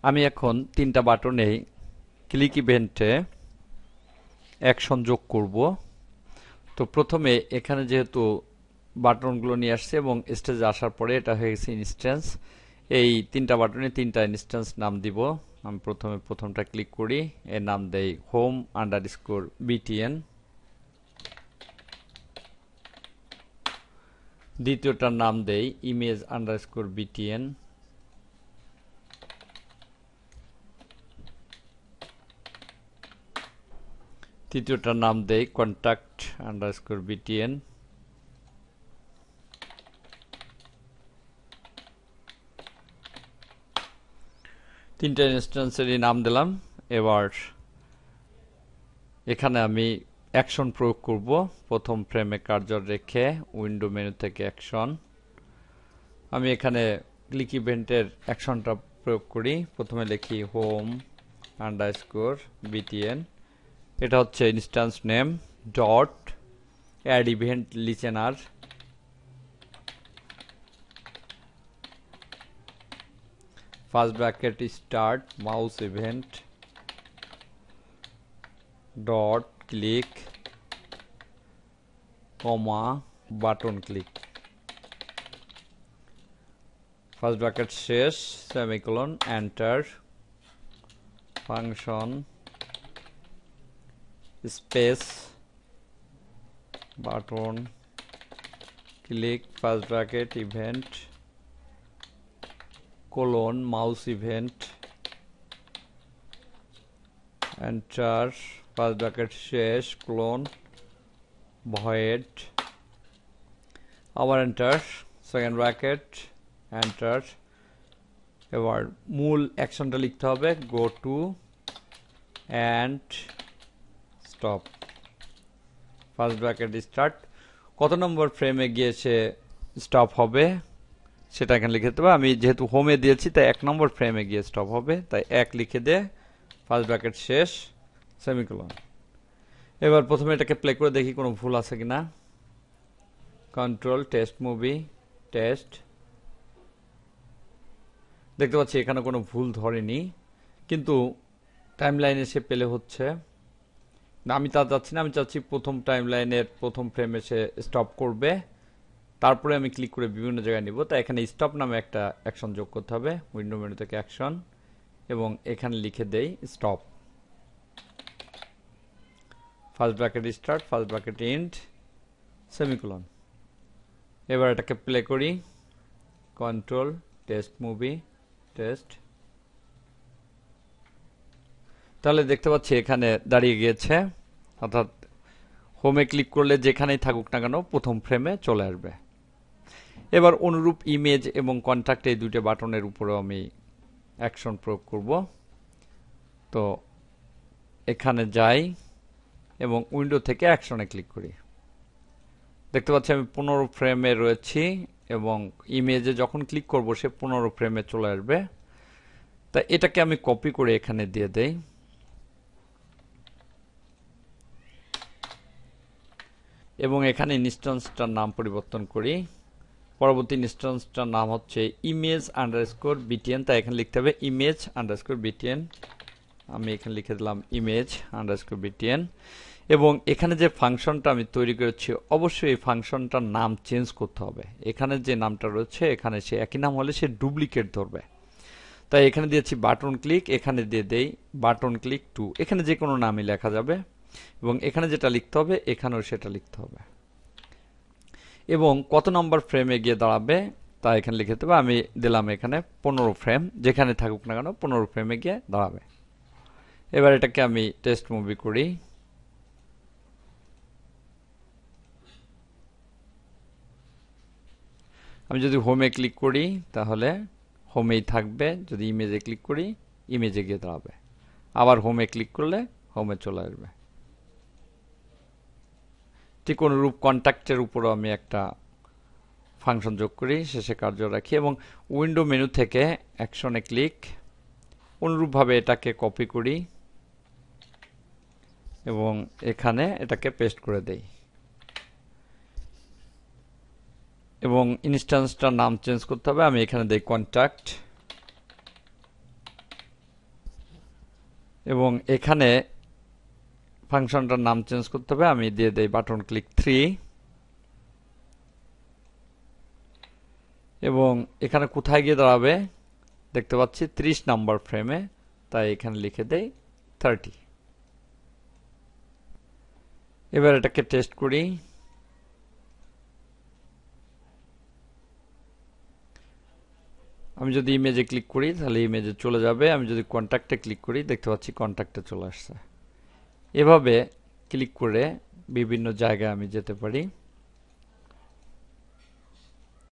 আমি এখন তিনটা বাটনে ক্লিক ইভেন্টে অ্যাকশন যোগ করব। তো প্রথমে এখানে যেহেতু বাটনগুলো নিয়ে আসছে এবং স্টেজে আসার পরে এটা হয়ে গেছে ইনস্ট্যান্স। এই তিনটা বাটনে তিনটা ইনস্ট্যান্স নাম দিব। আমি প্রথমে প্রথমটা ক্লিক করি, এর নাম দেই হোম আন্ডারস্কোর বিটিএন। দ্বিতীয়টার নাম দেই ইমেজ আন্ডারস্কোর বিটিএন। তৃতীয়টার নাম দেই কন্ট্যাক্ট আন্ডারস্কোর বিটিএন। তিনটা ইনস্ট্যান্সেরই নাম দিলাম। এবার এখানে আমি অ্যাকশন প্রয়োগ করব। প্রথম ফ্রেমে কার্সর রেখে উইন্ডো মেনু থেকে অ্যাকশন, আমি এখানে ক্লিক ইভেন্টের অ্যাকশনটা প্রয়োগ করি। প্রথমে লিখি হোম আন্ডারস্কোর বিটিএন, এটা হচ্ছে instance name dot add event listener, first bracket start mouse event dot click comma button click, first bracket শেষ semicolon enter function space button click first bracket event colon mouse event enter first bracket শেষ colon void আবার enter second bracket enter. এবার মূল অ্যাকশনটা লিখতে হবে go to and stop first bracket start. কত নম্বর ফ্রেমে গিয়েছে স্টপ হবে সেটা এখানে লিখে দিতে হবে। আমি যেহেতু হোমে দিয়েছি তাই 1 নম্বর ফ্রেমে গিয়ে স্টপ হবে, তাই 1 লিখে দিয়ে ফার্স্ট ব্র্যাকেট শেষ সেমিকোলন। এবার প্রথমে এটাকে প্লে করে দেখি কোনো ভুল আছে কিনা। কন্ট্রোল টেস্ট মুভি টেস্ট, দেখতে পাচ্ছি এখানে কোনো ভুল ধরেনি, কিন্তু টাইম লাইনে সে পেলে হচ্ছে না। আমি তা চাচ্ছি না, আমি চাচ্ছি প্রথম টাইম লাইনের প্রথম ফ্রেমে সে স্টপ করবে, তারপরে আমি ক্লিক করে বিভিন্ন জায়গায় নিব। তাই এখানে স্টপ নামে একটা অ্যাকশন যোগ করতে হবে, উইন্ডো মেনু থেকে অ্যাকশন, এবং এখানে লিখে দেই stop first bracket start first bracket end semicolon. এবার এটাকে প্লে করি কন্ট্রোল টেস্ট মুভি টেস্ট, তাহলে দেখতে পাচ্ছি এখানে দাঁড়িয়ে গিয়েছে, অর্থাৎ হোমে ক্লিক করলে যেখানেই থাকুক না কেন প্রথম ফ্রেমে চলে আসবে। এবার অনুরূপ ইমেজ এবং কন্ট্যাক্ট এই দুটো বাটনের উপরেও আমি অ্যাকশন প্রয়োগ করব। তো এখানে যাই এবং উইন্ডো থেকে অ্যাকশনে ক্লিক করি। দেখতে পাচ্ছি আমি 15 ফ্রেমে রয়েছি এবং ইমেজে যখন ক্লিক করব সে 15 ফ্রেমে চলে আসবে। তা এটাকে আমি কপি করে এখানে দিয়ে দেই এবং এখানে ইনস্ট্যান্সটার নাম পরিবর্তন করি। পরবর্তী ইনস্ট্যান্সটার নাম হচ্ছে ইমেজ আন্ডারস্কোর বিটিএন, তাই এখানে লিখতে হবে ইমেজ আন্ডারস্কোর বিটিএন। আমি এখানে লিখে দিলাম ইমেজ আন্ডারস্কোর বিটিএন। এবং এখানে যে ফাংশনটা আমি তৈরি করেছি অবশ্যই এই ফাংশনটার নাম চেঞ্জ করতে হবে। এখানে যে নামটা রয়েছে এখানে সে একই নাম হলে সে ডুপ্লিকেট ধরবে, তাই এখানে দিয়েছি বাটন ক্লিক, এখানে দিয়ে দেই বাটন ক্লিক 2। এখানে যে কোনো নামই লেখা যাবে এবং এখানে যেটা লিখতে হবে এখানেও সেটা লিখতে হবে এবং কত নম্বর ফ্রেমে গিয়ে দাঁড়াবে তা এখানে লিখে দেবো। আমি দিলাম এখানে 15 ফ্রেম, যেখানে থাকুক না কেন 15 ফ্রেমে গিয়ে দাঁড়াবে। এবার এটাকে আমি টেস্ট মুভি করি। আমি যদি হোমে ক্লিক করি তাহলে হোমেই থাকবে, যদি ইমেজে ক্লিক করি ইমেজে গিয়ে দাঁড়াবে, আবার হোমে ক্লিক করলে হোমে চলে আসবে। ঠিক অনুরূপ কন্ট্যাক্টের উপরও আমি একটা ফাংশন যোগ করি, শেষে কার্য রাখি এবং উইন্ডো মেনু থেকে অ্যাকশনে ক্লিক, অনুরূপভাবে এটাকে কপি করি এবং এখানে এটাকে পেস্ট করে দেই এবং ইনস্ট্যান্সটার নাম চেঞ্জ করতে হবে। আমি এখানে দেই কন্ট্যাক্ট এবং এখানে ফাংশনটার নাম চেঞ্জ করতে হবে, আমি দিয়ে দেই বাটন ক্লিক 3। এবং এখানে কোথায় গিয়ে দাঁড়াবে দেখতে পাচ্ছি 30 নাম্বার ফ্রেমে, তাই এখানে লিখে দেই 30। এবার এটাকে টেস্ট করি। আমি যদি ইমেজে ক্লিক করি তাহলে ইমেজে চলে যাবে, আমি যদি কন্ট্যাক্টে ক্লিক করি দেখতে পাচ্ছি কন্ট্যাক্টে চলে আসছে। এভাবে ক্লিক করে বিভিন্ন জায়গায় আমি যেতে পারি।